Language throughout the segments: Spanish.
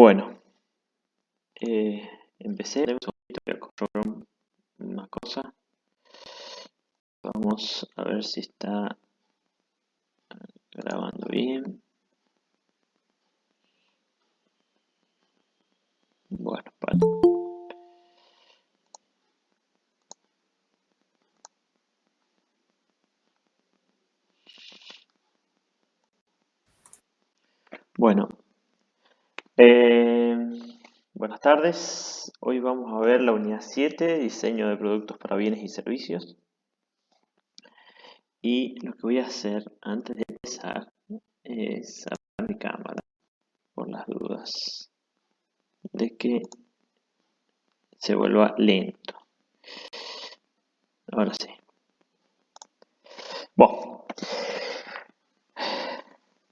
Bueno, empecé, voy a corroborar una cosa. Vamos a ver si está grabando bien. Bueno, vale. Bueno, eh, buenas tardes. Hoy vamos a ver la unidad 7, diseño de productos para bienes y servicios. Y lo que voy a hacer antes de empezar es apagar mi cámara por las dudas de que se vuelva lento. Ahora sí. Bueno,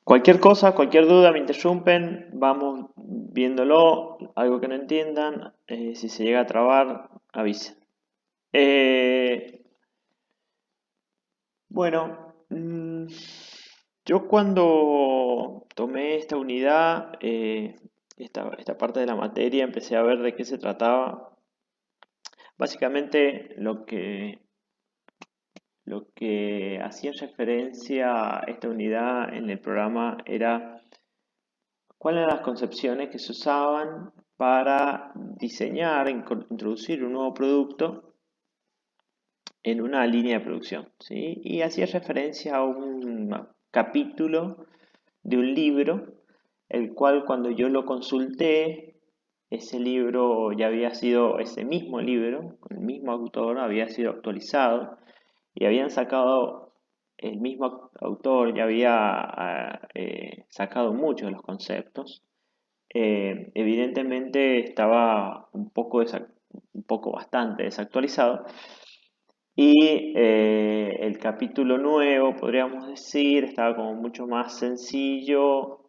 cualquier cosa, cualquier duda, me interrumpen, vamos viéndolo, algo que no entiendan, si se llega a trabar, avisen. Bueno, yo cuando tomé esta unidad, esta parte de la materia, empecé a ver de qué se trataba. Básicamente lo que hacía referencia a esta unidad en el programa era cuáles eran las concepciones que se usaban para diseñar, introducir un nuevo producto en una línea de producción, ¿sí? Y hacía referencia a un capítulo de un libro, el cual cuando yo lo consulté, ese libro ya había sido, ese mismo libro, con el mismo autor, había sido actualizado y habían sacado, el mismo autor ya había sacado muchos de los conceptos. Evidentemente estaba un poco bastante desactualizado y el capítulo nuevo, podríamos decir, estaba como mucho más sencillo.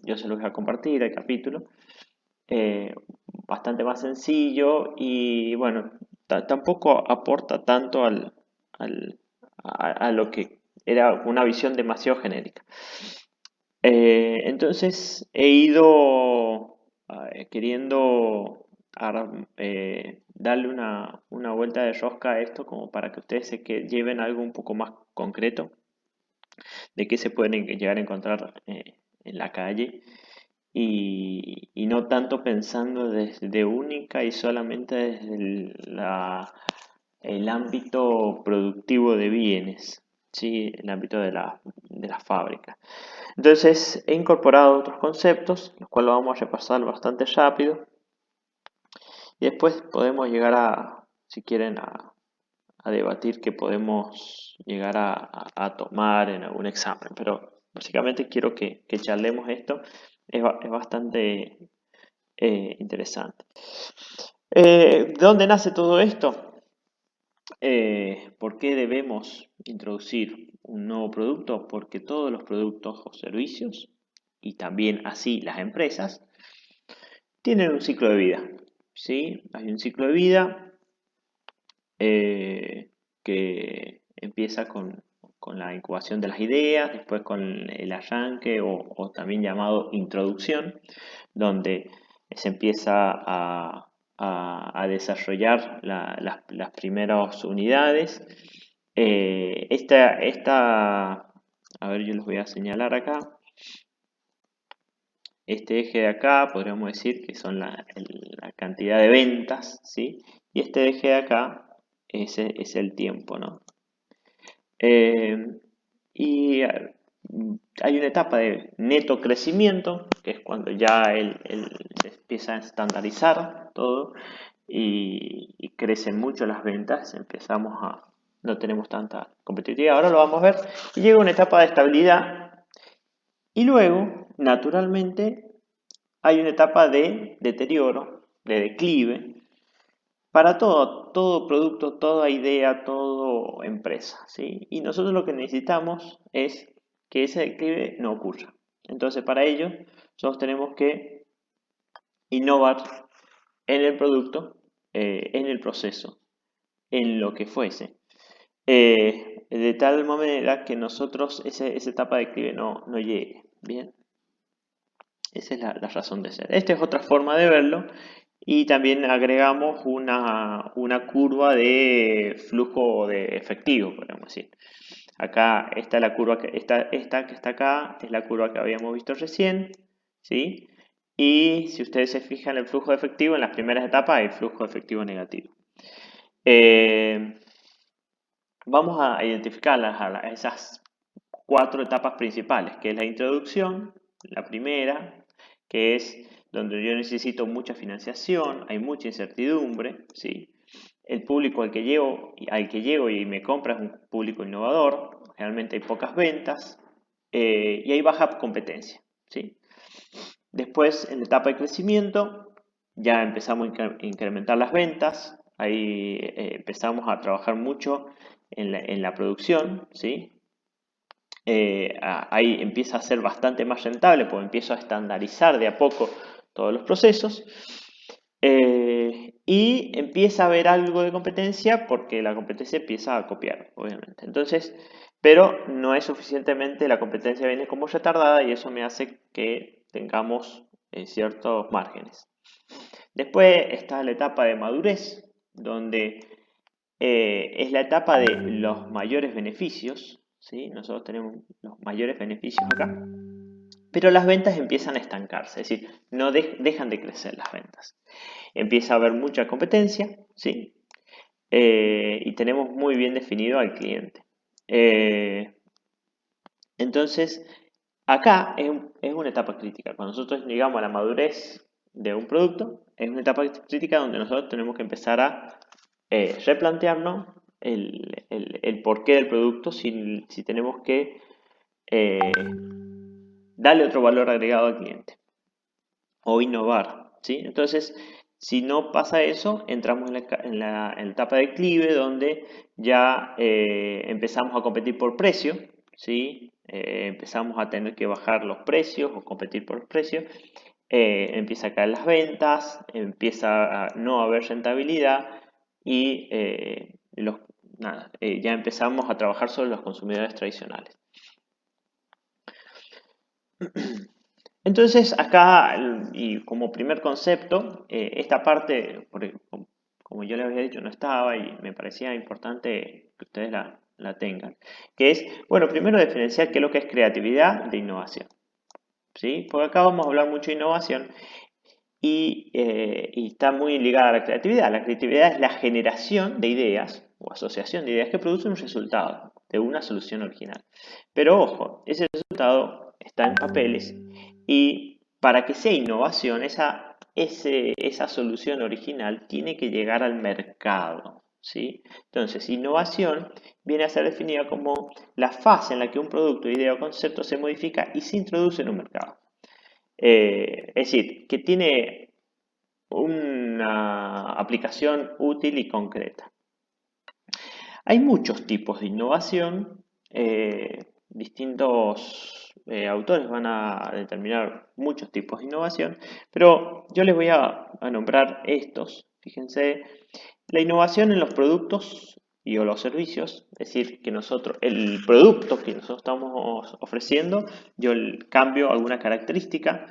Yo se lo voy a compartir el capítulo. eh, Bastante más sencillo y bueno, tampoco aporta tanto a lo que era una visión demasiado genérica. Entonces he ido queriendo darle una vuelta de rosca a esto como para que ustedes que lleven algo un poco más concreto de qué se pueden llegar a encontrar en la calle y no tanto pensando desde única y solamente desde el ámbito productivo de bienes, ¿sí? El ámbito de la fábrica. Entonces he incorporado otros conceptos, los cuales vamos a repasar bastante rápido y después podemos llegar si quieren, a debatir que podemos llegar a tomar en algún examen. Pero básicamente quiero que charlemos esto, es bastante interesante. ¿De dónde nace todo esto? ¿Por qué debemos introducir un nuevo producto? Porque todos los productos o servicios, y también así las empresas, tienen un ciclo de vida. ¿Sí? Hay un ciclo de vida que empieza con la incubación de las ideas, después con el arranque o también llamado introducción, donde se empieza a desarrollar las primeras unidades. A ver, yo los voy a señalar acá. Este eje de acá podríamos decir que son la cantidad de ventas, ¿sí? Y este eje de acá es el tiempo, ¿no? Eh, y hay una etapa de neto crecimiento, que es cuando ya él empieza a estandarizar todo y crecen mucho las ventas, no tenemos tanta competitividad, ahora lo vamos a ver, y llega una etapa de estabilidad y luego, naturalmente, hay una etapa de deterioro, de declive, para todo producto, toda idea, toda empresa, ¿sí? Y nosotros lo que necesitamos es que ese declive no ocurra. Entonces, para ello, nosotros tenemos que innovar en el producto, en el proceso, en lo que fuese. De tal manera que esa etapa de declive no llegue. Bien. Esa es la razón de ser. Esta es otra forma de verlo. Y también agregamos una curva de flujo de efectivo, podemos decir. Acá está la curva esta que está acá, es la curva que habíamos visto recién, ¿sí? Y si ustedes se fijan en el flujo de efectivo, en las primeras etapas hay flujo de efectivo negativo. Eh, Vamos a identificar esas 4 etapas principales, que es la introducción, la primera, que es donde yo necesito mucha financiación, hay mucha incertidumbre, ¿sí? El público al que llego y me compra es un público innovador, realmente hay pocas ventas y hay baja competencia, ¿sí? Después, en la etapa de crecimiento, ya empezamos a incrementar las ventas, ahí empezamos a trabajar mucho en la producción, ¿sí? Ahí empieza a ser bastante más rentable porque empiezo a estandarizar de a poco todos los procesos y empieza a haber algo de competencia porque la competencia empieza a copiar, obviamente. Entonces, pero no es suficientemente, la competencia viene como retardada y eso me hace que tengamos ciertos márgenes. Después está la etapa de madurez, donde es la etapa de los mayores beneficios, ¿sí? Nosotros tenemos los mayores beneficios acá, pero las ventas empiezan a estancarse, es decir, no dejan de crecer las ventas. Empieza a haber mucha competencia, ¿sí? Y tenemos muy bien definido al cliente. Entonces, acá es una etapa crítica. Cuando nosotros llegamos a la madurez de un producto, es una etapa crítica donde nosotros tenemos que empezar a replantearnos el porqué del producto si tenemos que eh, darle otro valor agregado al cliente o innovar, ¿sí? Entonces, si no pasa eso, entramos en la etapa de declive donde ya empezamos a competir por precio, ¿sí? Empezamos a tener que bajar los precios o competir por precios. Empieza a caer las ventas, empieza a no haber rentabilidad y ya empezamos a trabajar sobre los consumidores tradicionales. Entonces, acá, y como primer concepto, esta parte, porque como yo les había dicho, no estaba y me parecía importante que ustedes la tengan, que es, bueno, primero diferenciar qué es lo que es creatividad de innovación, ¿sí? Porque acá vamos a hablar mucho de innovación y está muy ligada a la creatividad. La creatividad es la generación de ideas o asociación de ideas que producen un resultado de una solución original. Pero ojo, ese resultado está en papeles y para que sea innovación, esa solución original tiene que llegar al mercado, ¿sí? Entonces, innovación viene a ser definida como la fase en la que un producto, idea o concepto se modifica y se introduce en un mercado. Es decir, que tiene una aplicación útil y concreta. Hay muchos tipos de innovación, distintos autores van a determinar muchos tipos de innovación, pero yo les voy a nombrar estos. Fíjense, la innovación en los productos y o los servicios, es decir, que el producto que nosotros estamos ofreciendo, yo cambio alguna característica.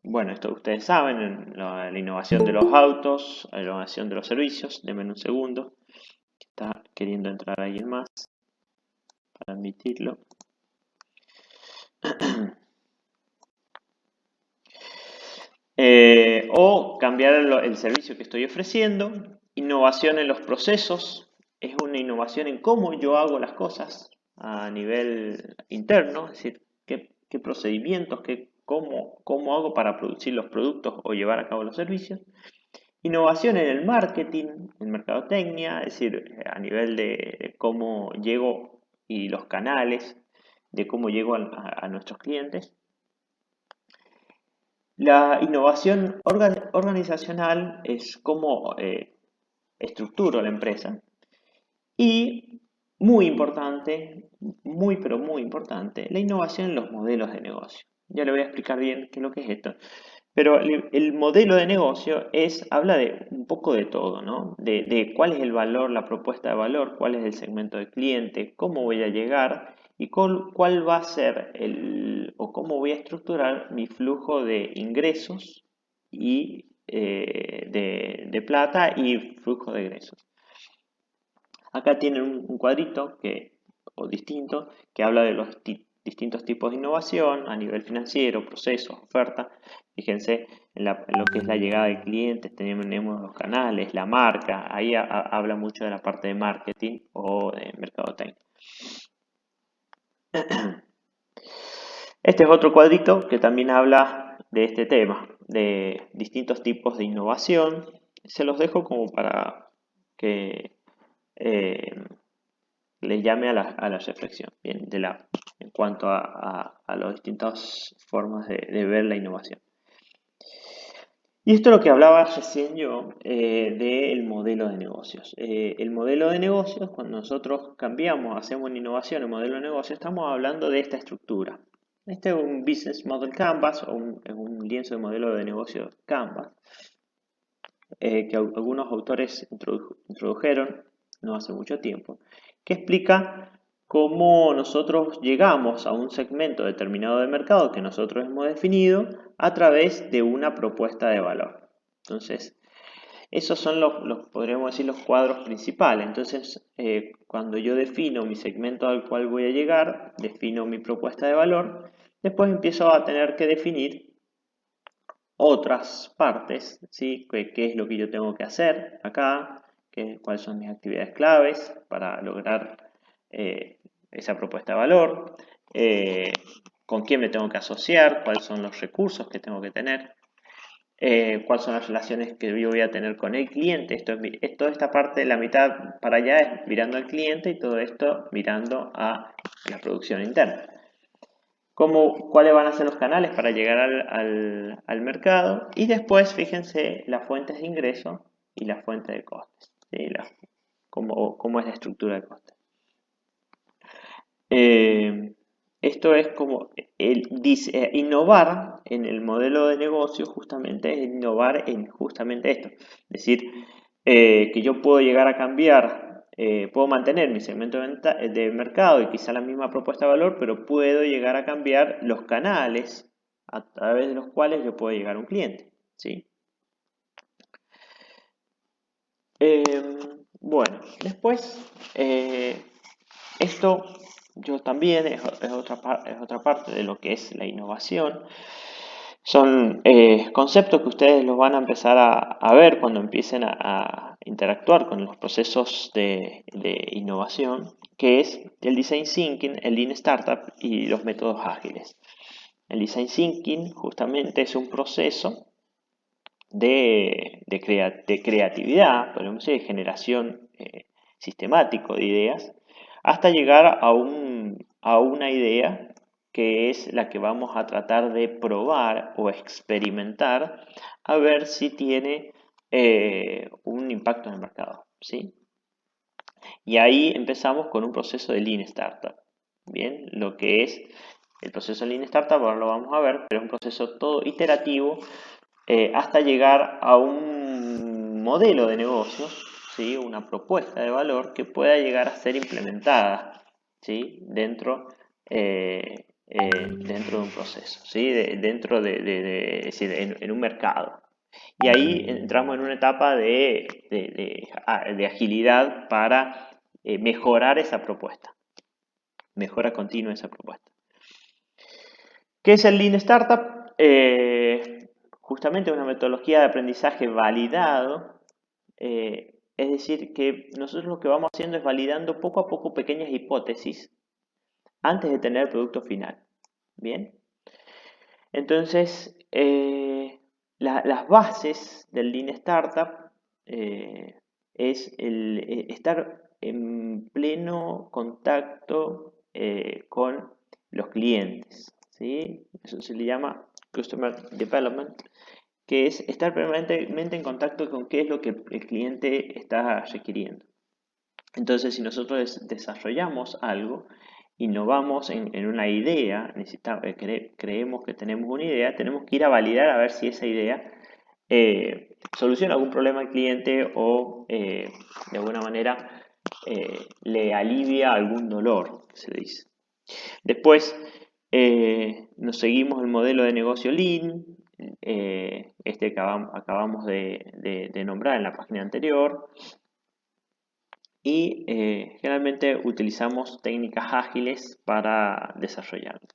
Bueno, esto ustedes saben, la innovación de los autos, la innovación de los servicios. Denme un segundo. Está queriendo entrar alguien más para admitirlo. O cambiar el servicio que estoy ofreciendo. Innovación en los procesos. Es una innovación en cómo yo hago las cosas a nivel interno. Es decir, qué procedimientos, cómo hago para producir los productos o llevar a cabo los servicios. Innovación en el marketing, en mercadotecnia, es decir, a nivel de cómo llego y los canales, de cómo llego a nuestros clientes. La innovación organizacional es cómo estructuro la empresa. Y muy importante, muy pero muy importante, la innovación en los modelos de negocio. Ya le voy a explicar bien qué es lo que es esto. Pero el modelo de negocio habla de un poco de todo, ¿no? De cuál es el valor, la propuesta de valor, cuál es el segmento de cliente, cómo voy a llegar y cuál va a ser o cómo voy a estructurar mi flujo de ingresos y de plata y flujo de egresos. Acá tienen un cuadrito o distinto que habla de los distintos tipos de innovación a nivel financiero, procesos, oferta. Fíjense en lo que es la llegada de clientes, tenemos los canales, la marca, ahí habla mucho de la parte de marketing o de mercadotecnia. Este es otro cuadrito que también habla de este tema, de distintos tipos de innovación. Se los dejo como para que les llame a la reflexión, bien, en cuanto a las distintas formas de ver la innovación. Y esto es lo que hablaba recién yo del modelo de negocios. El modelo de negocios, cuando nosotros cambiamos, hacemos una innovación en modelo de negocio, estamos hablando de esta estructura. Este es un Business Model Canvas o un lienzo de modelo de negocio Canvas que algunos autores introdujeron no hace mucho tiempo, que explica cómo nosotros llegamos a un segmento determinado de mercado que nosotros hemos definido a través de una propuesta de valor. Entonces, esos son podríamos decir, los cuadros principales. Entonces, cuando yo defino mi segmento al cual voy a llegar, defino mi propuesta de valor, después empiezo a tener que definir otras partes, ¿sí? ¿Qué es lo que yo tengo que hacer acá? ¿Cuáles son mis actividades claves para lograr esa propuesta de valor? ¿Con quién me tengo que asociar? ¿Cuáles son los recursos que tengo que tener? ¿Cuáles son las relaciones que yo voy a tener con el cliente? Toda esta parte, la mitad para allá es mirando al cliente y todo esto mirando a la producción interna. ¿Cuáles van a ser los canales para llegar al mercado? Y después, fíjense, las fuentes de ingreso y las fuentes de costes. ¿Sí? Cómo es la estructura de costes. Esto es como innovar en el modelo de negocio, justamente es innovar en justamente esto. Es decir, que yo puedo llegar a cambiar, puedo mantener mi segmento de mercado y quizá la misma propuesta de valor, pero puedo llegar a cambiar los canales a través de los cuales yo puedo llegar a un cliente. ¿Sí? Bueno, después, esto yo también es otra parte de lo que es la innovación. Son conceptos que ustedes los van a empezar a ver cuando empiecen a interactuar con los procesos de innovación, que es el Design Thinking, el Lean Startup y los métodos ágiles. El Design Thinking justamente es un proceso de creatividad, podemos decir, de generación sistemático de ideas, hasta llegar a una idea que es la que vamos a tratar de probar o experimentar a ver si tiene un impacto en el mercado, ¿sí? Y ahí empezamos con un proceso de Lean Startup. Bien, lo que es el proceso de Lean Startup, ahora lo vamos a ver, pero es un proceso todo iterativo hasta llegar a un modelo de negocio, ¿sí? Una propuesta de valor que pueda llegar a ser implementada, ¿sí? Dentro de un proceso, ¿sí? Es decir, en un mercado. Y ahí entramos en una etapa de agilidad para mejorar esa propuesta, mejora continua esa propuesta. ¿Qué es el Lean Startup? Justamente una metodología de aprendizaje validado, es decir, que nosotros lo que vamos haciendo es validando poco a poco pequeñas hipótesis antes de tener el producto final. Bien, entonces las bases del Lean Startup es estar en pleno contacto con los clientes, ¿sí? Eso se le llama Customer Development, que es estar permanentemente en contacto con qué es lo que el cliente está requiriendo. Entonces, si nosotros desarrollamos algo, innovamos en una idea, creemos que tenemos una idea, tenemos que ir a validar a ver si esa idea soluciona algún problema al cliente o de alguna manera le alivia algún dolor, que se le dice. Después nos seguimos el modelo de negocio Lean, este que acabamos de nombrar en la página anterior. Y generalmente utilizamos técnicas ágiles para desarrollarlo.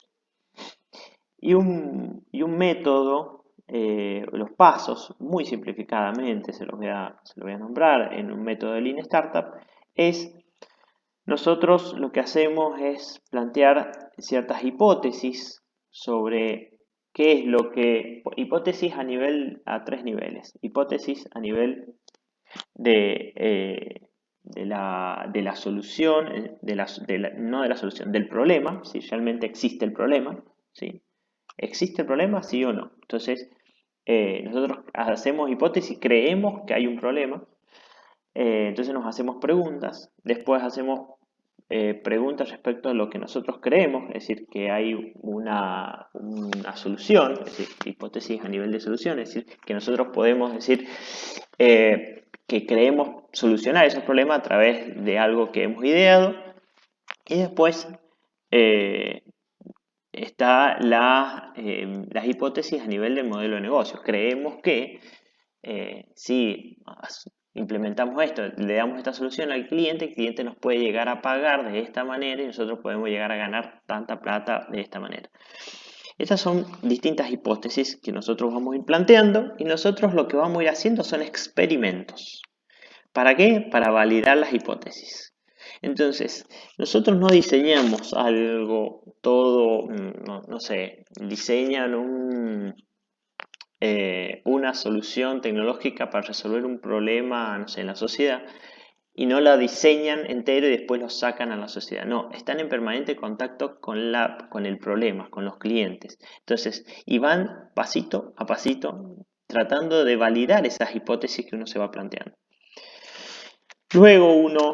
Y un método, los pasos, muy simplificadamente se los voy a nombrar en un método de Lean Startup, es nosotros lo que hacemos es plantear ciertas hipótesis sobre qué es lo que, hipótesis a tres niveles, hipótesis a nivel de la solución, no de la solución, del problema, si realmente existe el problema, ¿sí? ¿Existe el problema, sí o no? Entonces, nosotros hacemos hipótesis, creemos que hay un problema, entonces nos hacemos preguntas, después hacemos preguntas respecto a lo que nosotros creemos, es decir, que hay una solución, es decir, hipótesis a nivel de solución, es decir, que nosotros podemos decir que creemos solucionar esos problemas a través de algo que hemos ideado, y después está las hipótesis a nivel del modelo de negocios. Creemos que si implementamos esto, le damos esta solución al cliente, el cliente nos puede llegar a pagar de esta manera y nosotros podemos llegar a ganar tanta plata de esta manera. Estas son distintas hipótesis que nosotros vamos a ir planteando y nosotros lo que vamos a ir haciendo son experimentos. ¿Para qué? Para validar las hipótesis. Entonces, nosotros no diseñamos algo todo, no sé, diseñan una solución tecnológica para resolver un problema, no sé, en la sociedad, y no la diseñan entero y después lo sacan a la sociedad. No, están en permanente contacto con el problema, con los clientes. Entonces, y van pasito a pasito tratando de validar esas hipótesis que uno se va planteando. Luego uno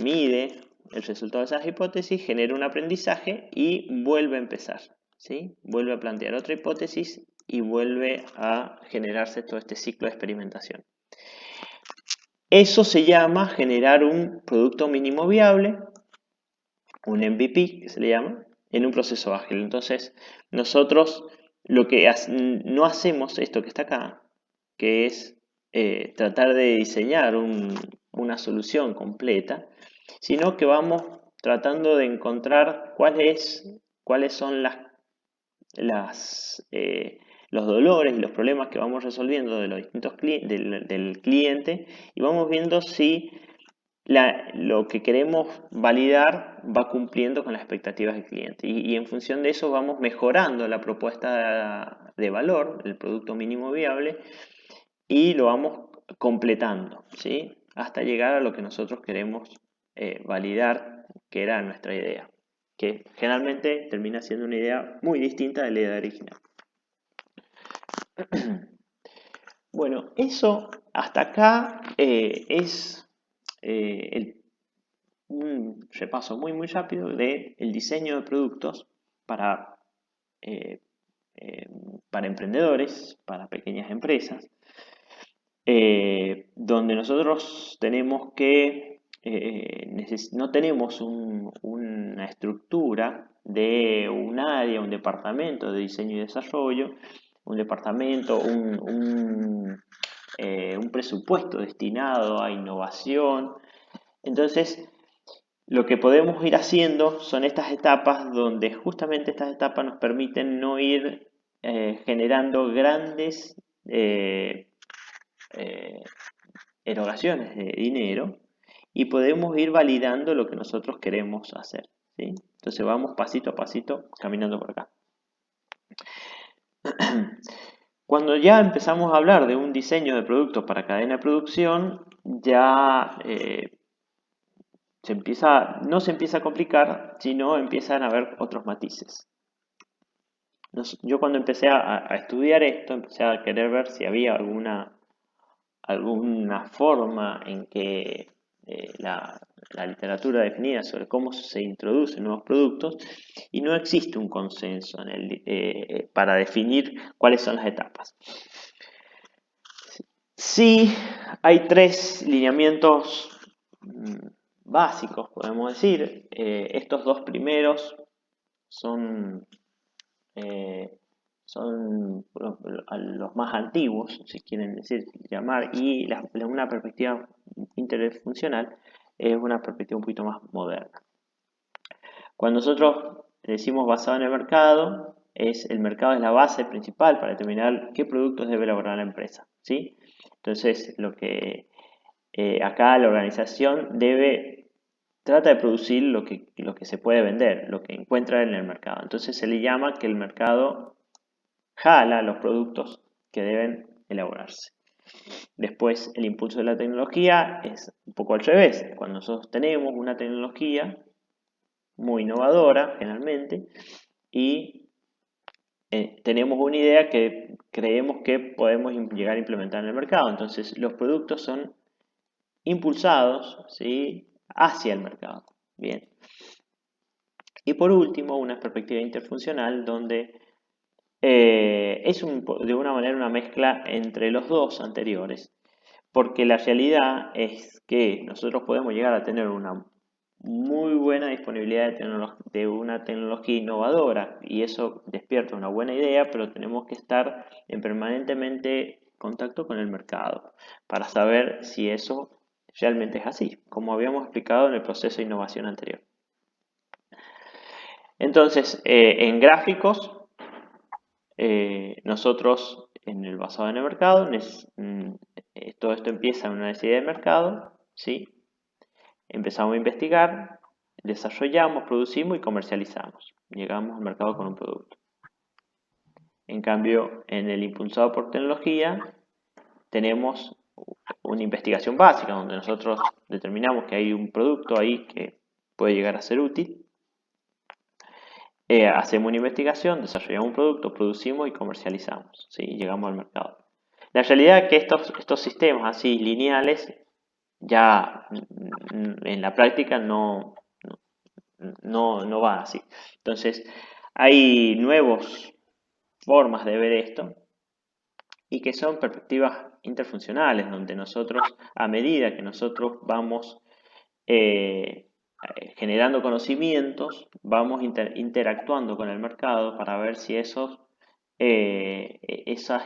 mide el resultado de esas hipótesis, genera un aprendizaje y vuelve a empezar, ¿sí? Vuelve a plantear otra hipótesis y vuelve a generarse todo este ciclo de experimentación. Eso se llama generar un producto mínimo viable, un MVP que se le llama, en un proceso ágil. Entonces, nosotros no hacemos esto que está acá, que es tratar de diseñar una solución completa, sino que vamos tratando de encontrar cuáles son los dolores y los problemas que vamos resolviendo de los distintos del cliente y vamos viendo si lo que queremos validar va cumpliendo con las expectativas del cliente. Y en función de eso vamos mejorando la propuesta de valor, el producto mínimo viable, y lo vamos completando, ¿sí? Hasta llegar a lo que nosotros queremos validar, que era nuestra idea, que generalmente termina siendo una idea muy distinta de la idea original. Bueno, eso hasta acá es un repaso muy rápido del diseño de productos para, eh, para emprendedores, para pequeñas empresas, donde nosotros tenemos que, no tenemos una estructura de un área, un departamento de diseño y desarrollo, un departamento, un presupuesto destinado a innovación. Entonces, lo que podemos ir haciendo son estas etapas donde justamente estas etapas nos permiten no ir generando grandes erogaciones de dinero y podemos ir validando lo que nosotros queremos hacer, ¿sí? Entonces vamos pasito a pasito caminando por acá. Cuando ya empezamos a hablar de un diseño de producto para cadena de producción, ya no se empieza a complicar, sino empiezan a haber otros matices. Yo cuando empecé a estudiar esto, empecé a querer ver si había alguna forma en que la literatura definía sobre cómo se introducen nuevos productos y no existe un consenso para definir cuáles son las etapas. Sí, hay tres lineamientos básicos, podemos decir. Estos dos primeros son, eh, son los más antiguos, si quieren decir, llamar, y una perspectiva interfuncional es una perspectiva un poquito más moderna. Cuando nosotros decimos basado en el mercado, el mercado es la base principal para determinar qué productos debe elaborar la empresa, ¿sí? Entonces, acá la organización trata de producir lo que se puede vender, lo que encuentra en el mercado. Entonces se le llama que el mercado jala los productos que deben elaborarse. Después, el impulso de la tecnología es un poco al revés. Cuando nosotros tenemos una tecnología muy innovadora, generalmente, y tenemos una idea que creemos que podemos llegar a implementar en el mercado. Entonces, los productos son impulsados, ¿sí?, hacia el mercado. Bien. Y por último, una perspectiva interfuncional donde de una manera una mezcla entre los dos anteriores, porque la realidad es que nosotros podemos llegar a tener una muy buena disponibilidad de una tecnología innovadora y eso despierta una buena idea, pero tenemos que estar en permanentemente contacto con el mercado para saber si eso realmente es así, como habíamos explicado en el proceso de innovación anterior. Entonces, en gráficos, nosotros en el basado en el mercado, todo esto empieza en una necesidad de mercado, ¿sí? Empezamos a investigar, desarrollamos, producimos y comercializamos. Llegamos al mercado con un producto. En cambio, en el impulsado por tecnología, tenemos una investigación básica donde nosotros determinamos que hay un producto ahí que puede llegar a ser útil. Hacemos una investigación, desarrollamos un producto, producimos y comercializamos, ¿sí? Llegamos al mercado. La realidad es que estos sistemas así lineales ya en la práctica no va así. Entonces, hay nuevas formas de ver esto y que son perspectivas interfuncionales, donde nosotros, a medida que nosotros vamos generando conocimientos, vamos interactuando con el mercado para ver si esas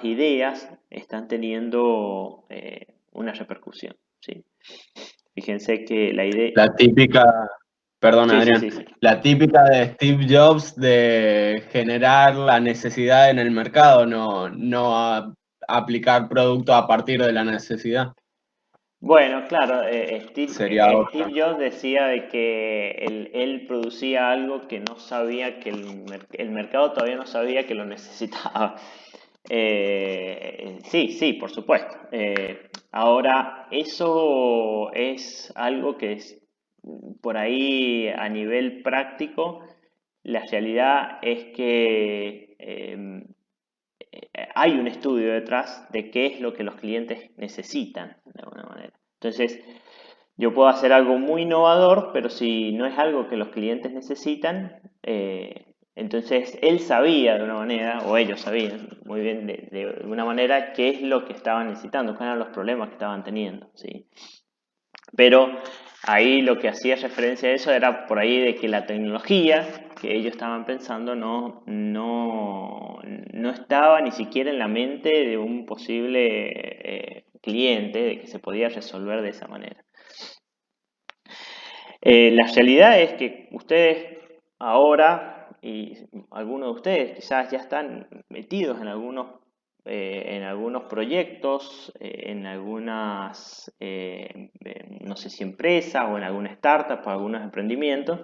ideas están teniendo una repercusión, ¿sí? Fíjense que la idea... La típica, perdón Sí, sí, Adrián, sí, sí. la típica de Steve Jobs de generar la necesidad en el mercado, no aplicar producto a partir de la necesidad. Bueno, claro, Sería otra. Steve Jobs decía de que él producía algo que no sabía que el mercado todavía no sabía que lo necesitaba. Sí, sí, por supuesto. Ahora, eso es algo que es por ahí a nivel práctico, la realidad es que hay un estudio detrás de qué es lo que los clientes necesitan, de alguna manera. Entonces, yo puedo hacer algo muy innovador, pero si no es algo que los clientes necesitan, entonces él sabía de una manera, o ellos sabían muy bien de una manera, qué es lo que estaban necesitando, cuáles eran los problemas que estaban teniendo, ¿sí? Pero ahí lo que hacía referencia a eso era por ahí de que la tecnología que ellos estaban pensando no estaba ni siquiera en la mente de un posible cliente, de que se podía resolver de esa manera. La realidad es que ustedes ahora, y algunos de ustedes quizás ya están metidos en algunos proyectos, en algunas, no sé si empresas o en alguna startup o algunos emprendimientos,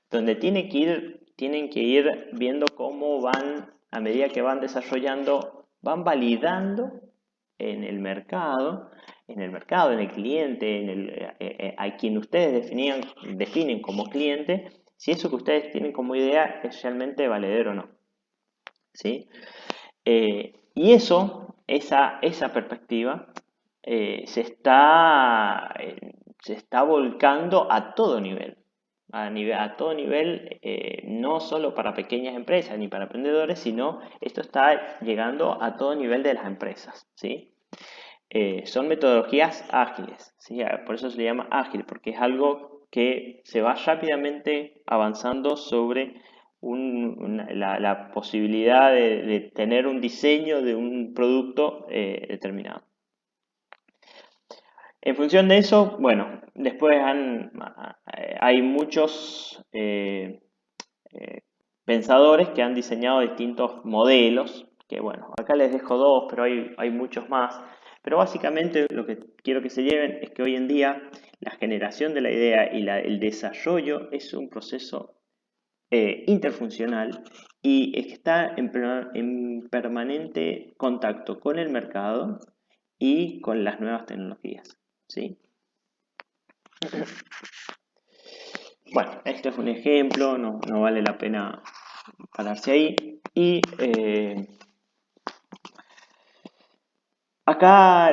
donde tienen que ir viendo cómo van, a medida que van desarrollando, van validando en el mercado, en el cliente, a quien ustedes definen como cliente, si eso que ustedes tienen como idea es realmente valedero o no. ¿Sí? Y esa perspectiva se está volcando a todo nivel. A todo nivel, no solo para pequeñas empresas ni para emprendedores, sino esto está llegando a todo nivel de las empresas, ¿sí? Son metodologías ágiles, ¿sí? Por eso se le llama ágil, porque es algo que se va rápidamente avanzando sobre la posibilidad de tener un diseño de un producto determinado. En función de eso, bueno, después hay muchos pensadores que han diseñado distintos modelos, que bueno, acá les dejo dos, pero hay muchos más. Pero básicamente lo que quiero que se lleven es que hoy en día la generación de la idea y el desarrollo es un proceso interfuncional y está en permanente contacto con el mercado y con las nuevas tecnologías, ¿sí? Bueno, este es un ejemplo, no vale la pena pararse ahí. Y acá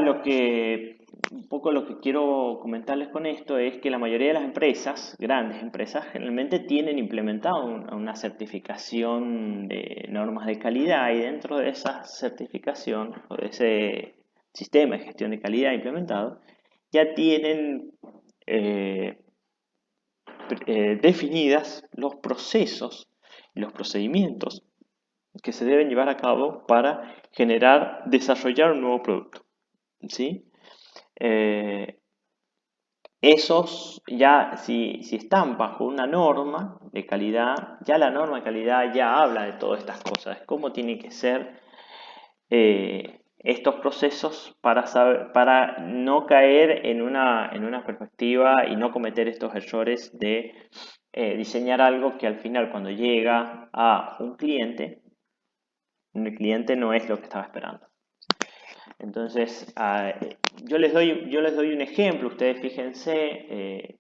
un poco lo que quiero comentarles con esto es que la mayoría de las empresas, grandes empresas, generalmente tienen implementado una certificación de normas de calidad y dentro de esa certificación o de ese sistema de gestión de calidad implementado, ya tienen definidas los procesos y los procedimientos que se deben llevar a cabo para desarrollar un nuevo producto, ¿sí? Esos ya, si están bajo una norma de calidad, ya la norma de calidad ya habla de todas estas cosas, cómo tienen que ser estos procesos para no caer en una perspectiva y no cometer estos errores de diseñar algo que al final cuando llega a un cliente, el cliente no es lo que estaba esperando. Entonces, yo les doy un ejemplo, ustedes fíjense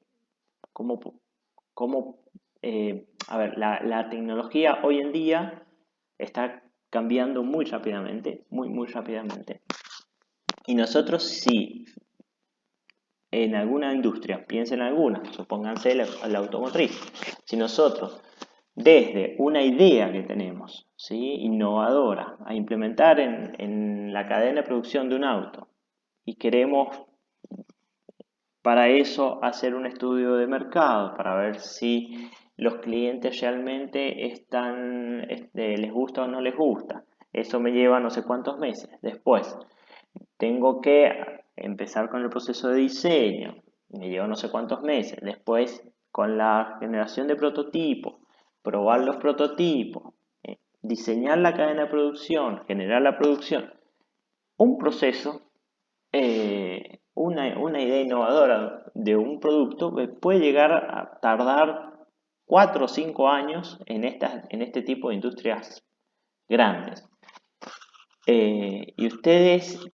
a ver, la tecnología hoy en día está cambiando muy rápidamente, muy rápidamente. Y nosotros si en alguna industria, piensen en alguna, supónganse la automotriz, si nosotros desde una idea que tenemos, ¿sí?, innovadora, a implementar en la cadena de producción de un auto y queremos para eso hacer un estudio de mercado, para ver si los clientes realmente les gusta o no les gusta. Eso me lleva no sé cuántos meses. Después, tengo que empezar con el proceso de diseño, me lleva no sé cuántos meses. Después, con la generación de prototipos, probar los prototipos, diseñar la cadena de producción, generar la producción. Un proceso, una idea innovadora de un producto puede llegar a tardar 4 o 5 años en este tipo de industrias grandes. Y ustedes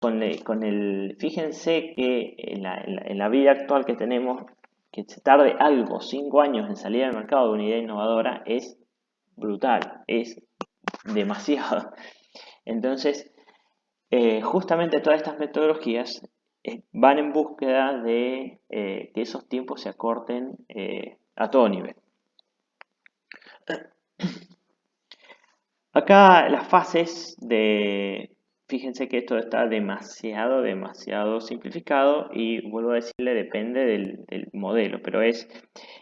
fíjense que en la vida actual que tenemos, que se tarde algo, 5 años en salir al mercado de una idea innovadora es brutal, es demasiado. Entonces, justamente todas estas metodologías van en búsqueda de que esos tiempos se acorten a todo nivel. Acá las fases fíjense que esto está demasiado simplificado y vuelvo a decirle, depende del modelo, pero es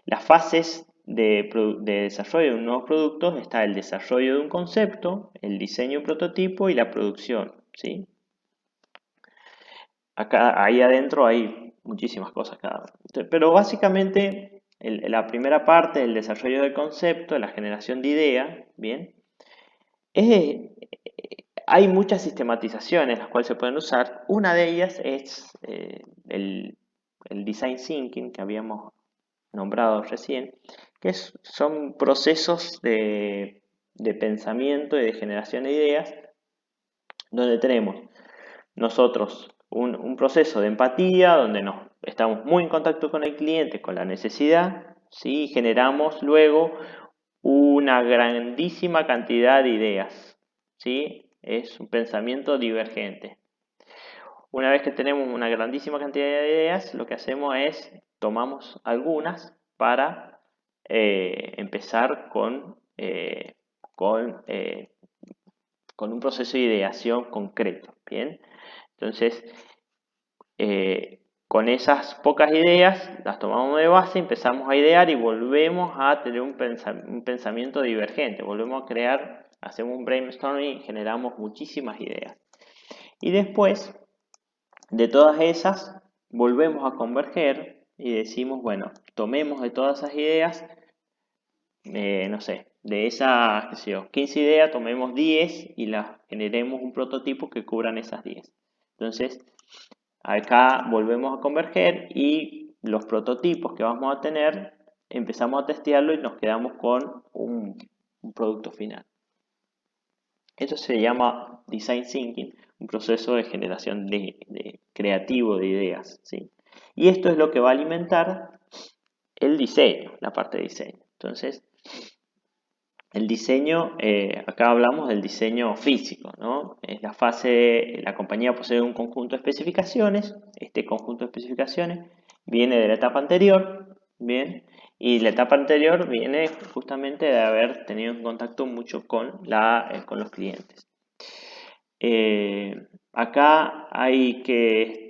las fases de desarrollo de un nuevo producto. Está el desarrollo de un concepto, el diseño de un prototipo y la producción, ¿sí? Ahí adentro hay muchísimas cosas pero básicamente la primera parte, el desarrollo del concepto, la generación de idea, ¿bien? Hay muchas sistematizaciones las cuales se pueden usar. Una de ellas es el design thinking que habíamos nombrado recién, que son procesos de pensamiento y de generación de ideas, donde tenemos nosotros un proceso de empatía, donde estamos muy en contacto con el cliente, con la necesidad, ¿sí? Generamos luego una grandísima cantidad de ideas, ¿sí? Es un pensamiento divergente. Una vez que tenemos una grandísima cantidad de ideas, lo que hacemos es tomamos algunas para empezar con un proceso de ideación concreto, ¿bien? Entonces, con esas pocas ideas, las tomamos de base, empezamos a idear y volvemos a tener un pensamiento divergente. Volvemos a crear, hacemos un brainstorming y generamos muchísimas ideas. Y después de todas esas, volvemos a converger y decimos, bueno, tomemos de todas esas ideas, no sé, de esas, qué sé yo, 15 ideas, tomemos 10 y las generemos un prototipo que cubran esas 10. Entonces, acá volvemos a converger y los prototipos que vamos a tener, empezamos a testearlo y nos quedamos con un producto final. Esto se llama Design Thinking, un proceso de generación creativo de ideas, ¿sí? Y esto es lo que va a alimentar el diseño, la parte de diseño. Entonces, el diseño, acá hablamos del diseño físico, ¿no? Es la fase, la compañía posee un conjunto de especificaciones, este conjunto de especificaciones viene de la etapa anterior, ¿bien? Y la etapa anterior viene justamente de haber tenido en contacto mucho con los clientes. Acá hay que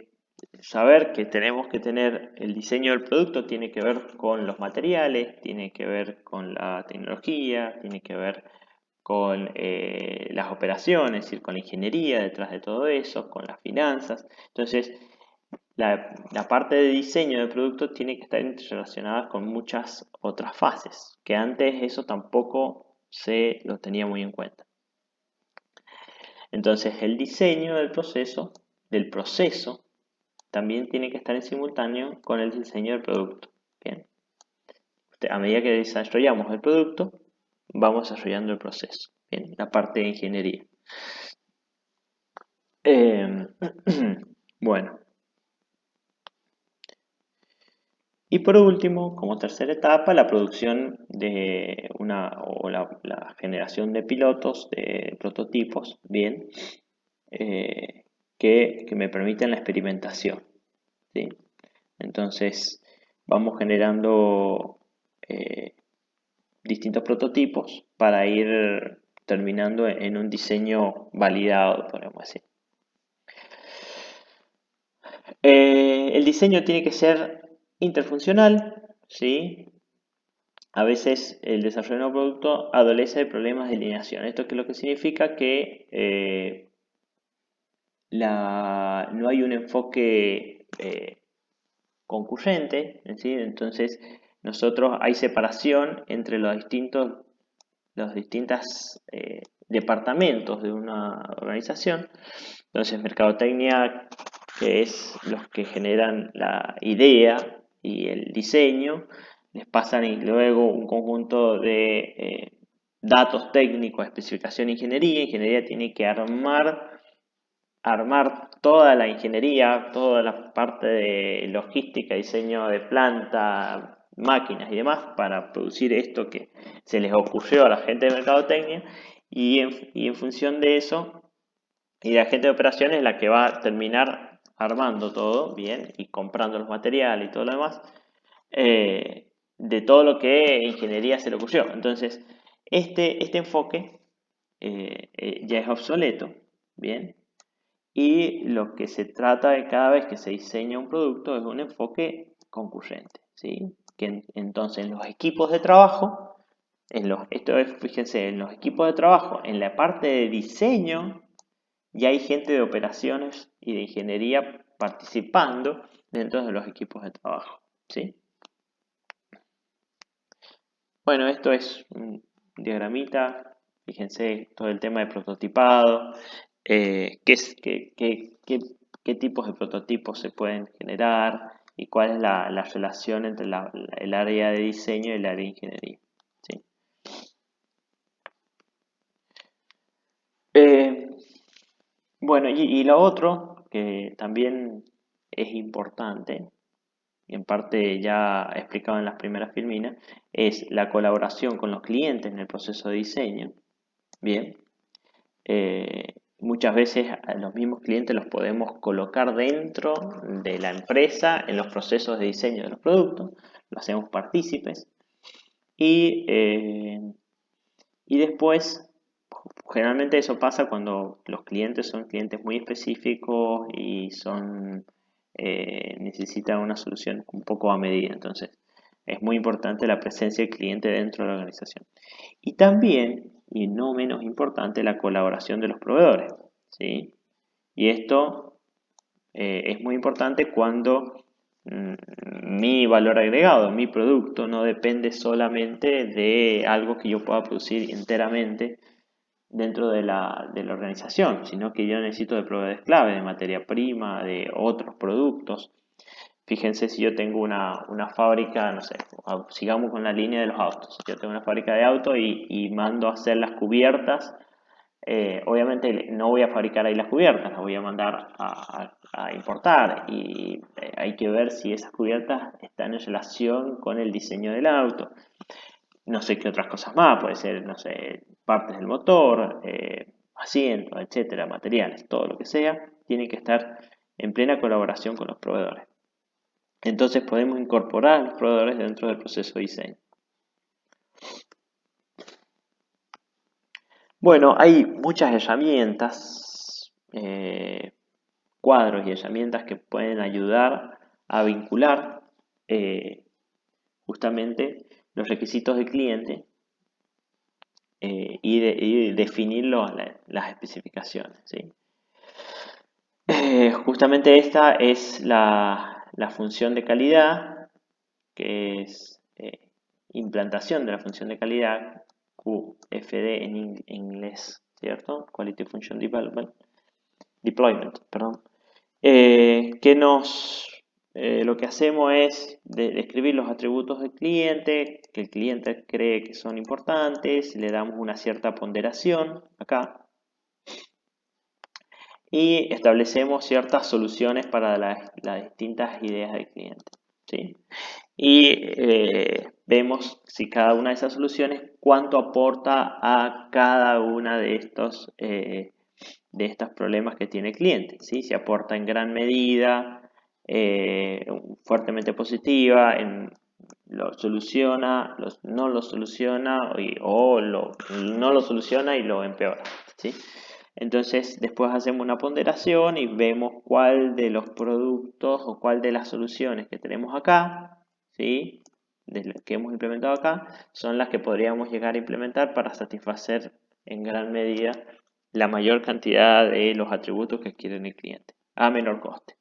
saber que tenemos que tener el diseño del producto, tiene que ver con los materiales, tiene que ver con la tecnología, tiene que ver con las operaciones, es decir, con la ingeniería detrás de todo eso, con las finanzas. Entonces, la parte de diseño del producto tiene que estar interrelacionada con muchas otras fases, que antes eso tampoco se lo tenía muy en cuenta. Entonces, el diseño del proceso, también tiene que estar en simultáneo con el diseño del producto. Bien. A medida que desarrollamos el producto, vamos desarrollando el proceso. Bien, la parte de ingeniería. Bueno. Y por último, como tercera etapa, la producción de la generación de pilotos, de prototipos, bien, que me permiten la experimentación. ¿Sí? Entonces, vamos generando distintos prototipos para ir terminando en un diseño validado, podemos decir. El diseño tiene que ser interfuncional, ¿sí? A veces el desarrollo de un producto adolece de problemas de alineación. ¿Esto qué es lo que significa? Que no hay un enfoque concurrente, ¿sí? Entonces nosotros hay separación entre los distintos departamentos de una organización. Entonces mercadotecnia, que es los que generan la idea y el diseño, les pasan y luego un conjunto de datos técnicos, especificación de ingeniería. Ingeniería tiene que armar toda la ingeniería, toda la parte de logística, diseño de planta, máquinas y demás para producir esto que se les ocurrió a la gente de mercadotecnia y en función de eso, y la gente de operaciones es la que va a terminar armando todo bien y comprando los materiales y todo lo demás de todo lo que ingeniería se le ocurrió. Entonces, este enfoque ya es obsoleto, bien, y lo que se trata de cada vez que se diseña un producto es un enfoque concurrente, ¿sí? Entonces, en los equipos de trabajo, fíjense, en los equipos de trabajo, en la parte de diseño, ya hay gente de operaciones y de ingeniería participando dentro de los equipos de trabajo, ¿sí? Bueno, esto es un diagramita, fíjense, todo el tema de prototipado, qué tipos de prototipos se pueden generar y cuál es la relación entre el área de diseño y el área de ingeniería. ¿Sí? Bueno, y lo otro que también es importante, y en parte ya explicado en las primeras filminas, es la colaboración con los clientes en el proceso de diseño. Bien, muchas veces a los mismos clientes los podemos colocar dentro de la empresa en los procesos de diseño de los productos, lo hacemos partícipes y después, generalmente eso pasa cuando los clientes son clientes muy específicos y son necesitan una solución un poco a medida. Entonces, es muy importante la presencia del cliente dentro de la organización. Y también, y no menos importante, la colaboración de los proveedores, ¿sí? Y esto es muy importante cuando mi valor agregado, mi producto, no depende solamente de algo que yo pueda producir enteramente dentro de la organización, sino que yo necesito de proveedores clave, de materia prima, de otros productos. Fíjense si yo tengo una fábrica, no sé, sigamos con la línea de los autos. Yo tengo una fábrica de autos y mando a hacer las cubiertas. Obviamente no voy a fabricar ahí las cubiertas, las voy a mandar a importar y hay que ver si esas cubiertas están en relación con el diseño del auto. No sé qué otras cosas más, puede ser, no sé, partes del motor, asientos, etcétera, materiales, todo lo que sea, tiene que estar en plena colaboración con los proveedores. Entonces podemos incorporar a los proveedores dentro del proceso de diseño. Bueno, hay muchas herramientas, cuadros y herramientas que pueden ayudar a vincular justamente los requisitos del cliente y definir las especificaciones, ¿sí? Justamente esta es la función de calidad, que es implantación de la función de calidad, QFD en inglés, ¿cierto? Quality Function Deployment, perdón. Lo que hacemos es describir los atributos del cliente, que el cliente cree que son importantes, le damos una cierta ponderación acá y establecemos ciertas soluciones para las distintas ideas del cliente, ¿sí? Y vemos si cada una de esas soluciones cuánto aporta a cada una de estos problemas que tiene el cliente, ¿sí? Si aporta en gran medida, fuertemente positiva, lo soluciona, no lo soluciona no lo soluciona y lo empeora, ¿sí? Entonces después hacemos una ponderación y vemos cuál de los productos o cuál de las soluciones que tenemos acá, ¿sí? De las que hemos implementado acá, son las que podríamos llegar a implementar para satisfacer en gran medida la mayor cantidad de los atributos que quiere el cliente a menor coste.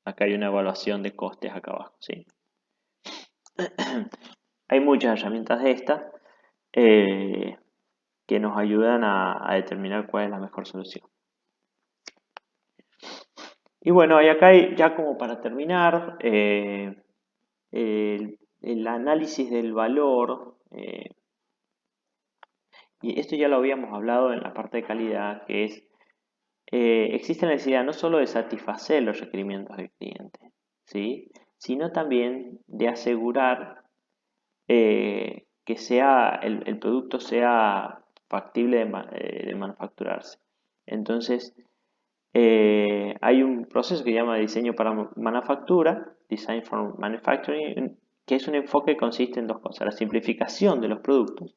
Acá hay una evaluación de costes acá abajo, ¿sí? Hay muchas herramientas de estas que nos ayudan a determinar cuál es la mejor solución. Y bueno, y acá ya como para terminar, el análisis del valor, y esto ya lo habíamos hablado en la parte de calidad, que es, existe la necesidad no solo de satisfacer los requerimientos del cliente, ¿sí? Sino también de asegurar que el producto sea factible de manufacturarse. Entonces, hay un proceso que se llama diseño para manufactura, Design for Manufacturing, que es un enfoque que consiste en dos cosas: la simplificación de los productos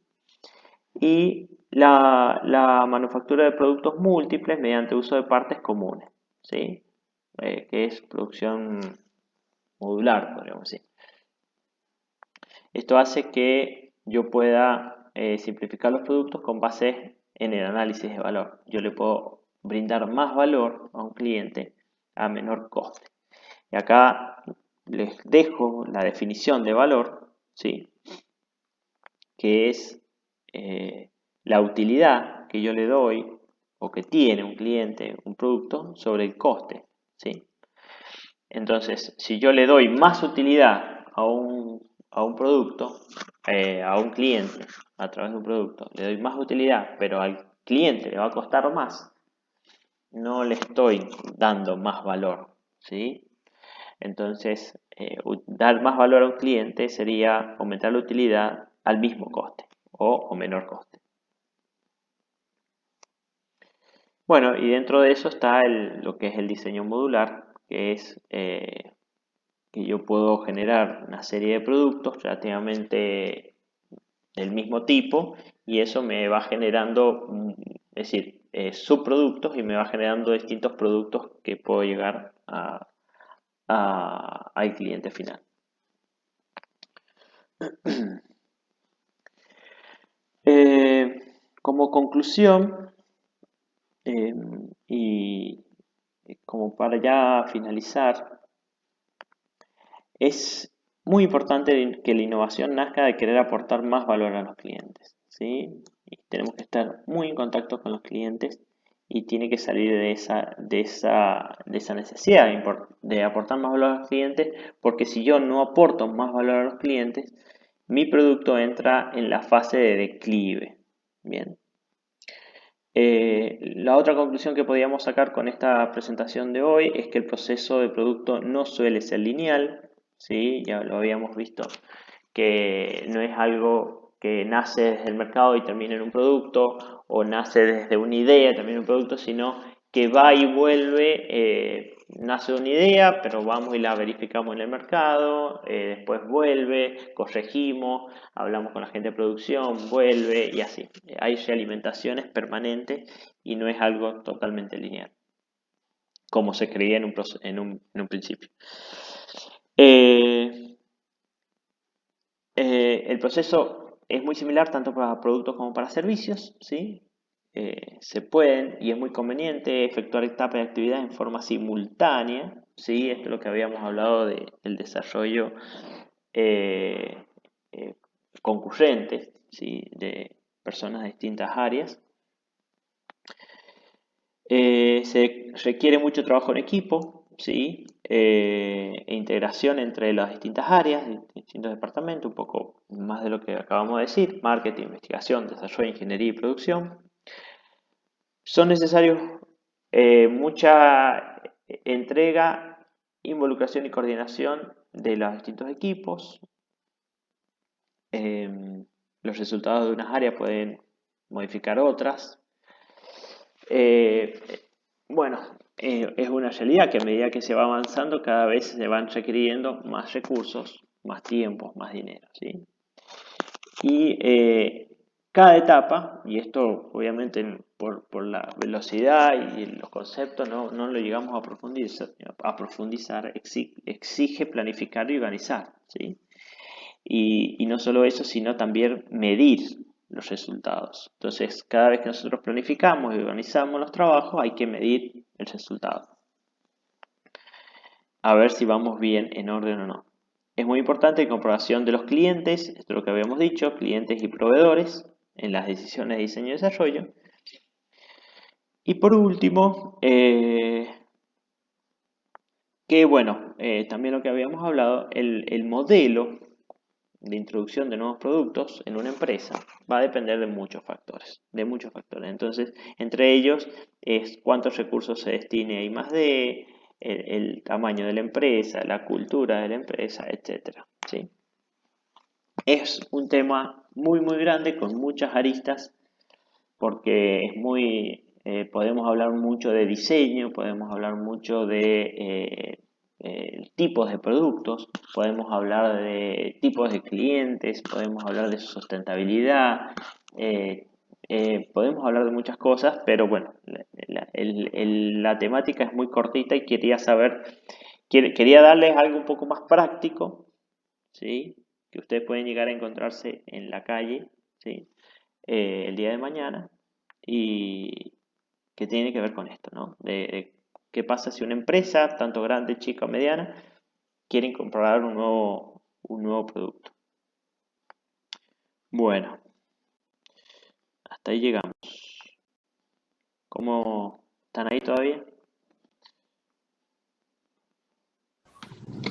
y la manufactura de productos múltiples mediante uso de partes comunes, ¿sí? Que es producción modular, podríamos decir. Esto hace que yo pueda simplificar los productos con base en el análisis de valor. Yo le puedo brindar más valor a un cliente a menor coste. Y acá les dejo la definición de valor, ¿sí? Que es la utilidad que yo le doy o que tiene un cliente, un producto, sobre el coste, ¿sí? Entonces, si yo le doy más utilidad a un producto, a un cliente, a través de un producto, le doy más utilidad, pero al cliente le va a costar más, no le estoy dando más valor, ¿sí? Entonces, dar más valor a un cliente sería aumentar la utilidad al mismo coste o menor coste. Bueno, y dentro de eso está lo que es el diseño modular, que es que yo puedo generar una serie de productos relativamente del mismo tipo y eso me va generando, es decir, subproductos y me va generando distintos productos que puedo llegar al cliente final. Como conclusión, y como para ya finalizar, es muy importante que la innovación nazca de querer aportar más valor a los clientes, ¿sí? Y tenemos que estar muy en contacto con los clientes y tiene que salir de esa necesidad de aportar más valor a los clientes, porque si yo no aporto más valor a los clientes, mi producto entra en la fase de declive. Bien. La otra conclusión que podíamos sacar con esta presentación de hoy es que el proceso de producto no suele ser lineal, ¿sí? Ya lo habíamos visto, que no es algo que nace desde el mercado y termina en un producto, o nace desde una idea y termina en un producto, sino que va y vuelve, nace una idea, pero vamos y la verificamos en el mercado, después vuelve, corregimos, hablamos con la gente de producción, vuelve y así. Hay realimentaciones permanentes y no es algo totalmente lineal, como se creía en un principio. El proceso es muy similar tanto para productos como para servicios, ¿sí? Se pueden y es muy conveniente efectuar etapas de actividad en forma simultánea, ¿sí? Esto es lo que habíamos hablado del desarrollo eh, eh, concurrente, ¿sí? De personas de distintas áreas. Se requiere mucho trabajo en equipo, ¿sí? E integración entre las distintas áreas, distintos departamentos, un poco más de lo que acabamos de decir: marketing, investigación, desarrollo, ingeniería y producción. Son necesarios mucha entrega, involucración y coordinación de los distintos equipos. Los resultados de unas áreas pueden modificar otras. Bueno, es una realidad que a medida que se va avanzando cada vez se van requiriendo más recursos, más tiempo, más dinero, ¿sí? Y cada etapa, y esto obviamente por la velocidad y los conceptos no lo llegamos a profundizar, exige planificar y organizar, ¿sí? Y no solo eso, sino también medir los resultados. Entonces, cada vez que nosotros planificamos y organizamos los trabajos, hay que medir el resultado. A ver si vamos bien, en orden o no. Es muy importante la incorporación de los clientes, esto es lo que habíamos dicho, clientes y proveedores, en las decisiones de diseño y desarrollo. Y por último, también lo que habíamos hablado, el modelo de introducción de nuevos productos en una empresa va a depender de muchos factores, Entonces, entre ellos es cuántos recursos se destine a I+D, el tamaño de la empresa, la cultura de la empresa, etcétera, ¿sí? Es un tema muy grande con muchas aristas porque podemos hablar mucho de diseño, podemos hablar mucho de tipos de productos, podemos hablar de tipos de clientes, podemos hablar de sustentabilidad, podemos hablar de muchas cosas, pero bueno, la temática es muy cortita y quería darles algo un poco más práctico, ¿sí? Que ustedes pueden llegar a encontrarse en la calle, ¿sí? El día de mañana, y que tiene que ver con esto, ¿no? De qué pasa si una empresa, tanto grande, chica o mediana, quiere incorporar un nuevo producto. Bueno, hasta ahí llegamos. ¿Cómo están ahí todavía?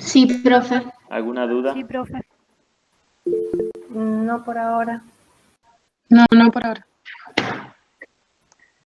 Sí, profe. ¿Alguna duda? Sí, profe. No por ahora. No por ahora.